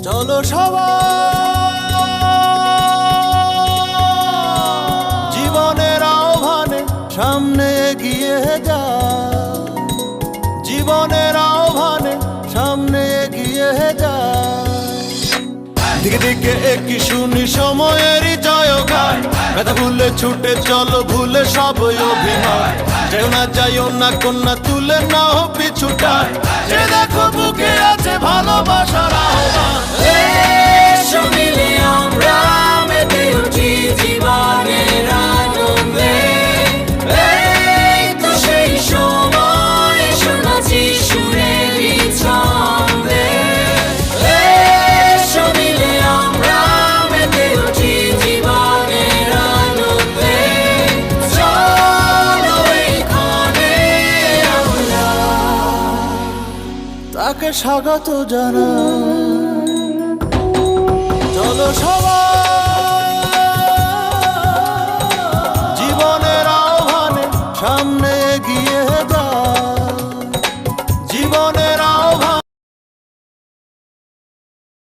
চলো সবাই জীবনের আহ্বানে সামনে এগিয়ে যায়, জীবনের আহ্বানে সামনে এগিয়ে যায়। দিকে দিকে একই শুনি সময়েরই জয়গান, ব্যথা ভুলে ছুটে চলো ভুলে সব অভিমান। যাইও না কন্যা তুলে নাও পিছুটান, যে দেখো বুকে আছে ভালোবাসার আহ্বান। এসো মিলে আমরা মেতে উঠি জীবনের আনন্দে, এই তো সেই সময় শোনাচ্ছি সুরেরই ছন্দে। এসো মিলে আমরা মেতে উঠি জীবনের আনন্দে, চলো এইখানে আমরা তাকে স্বাগত জানাই। চলো সবাই জীবনের আহ্বানে সামনে এগিয়ে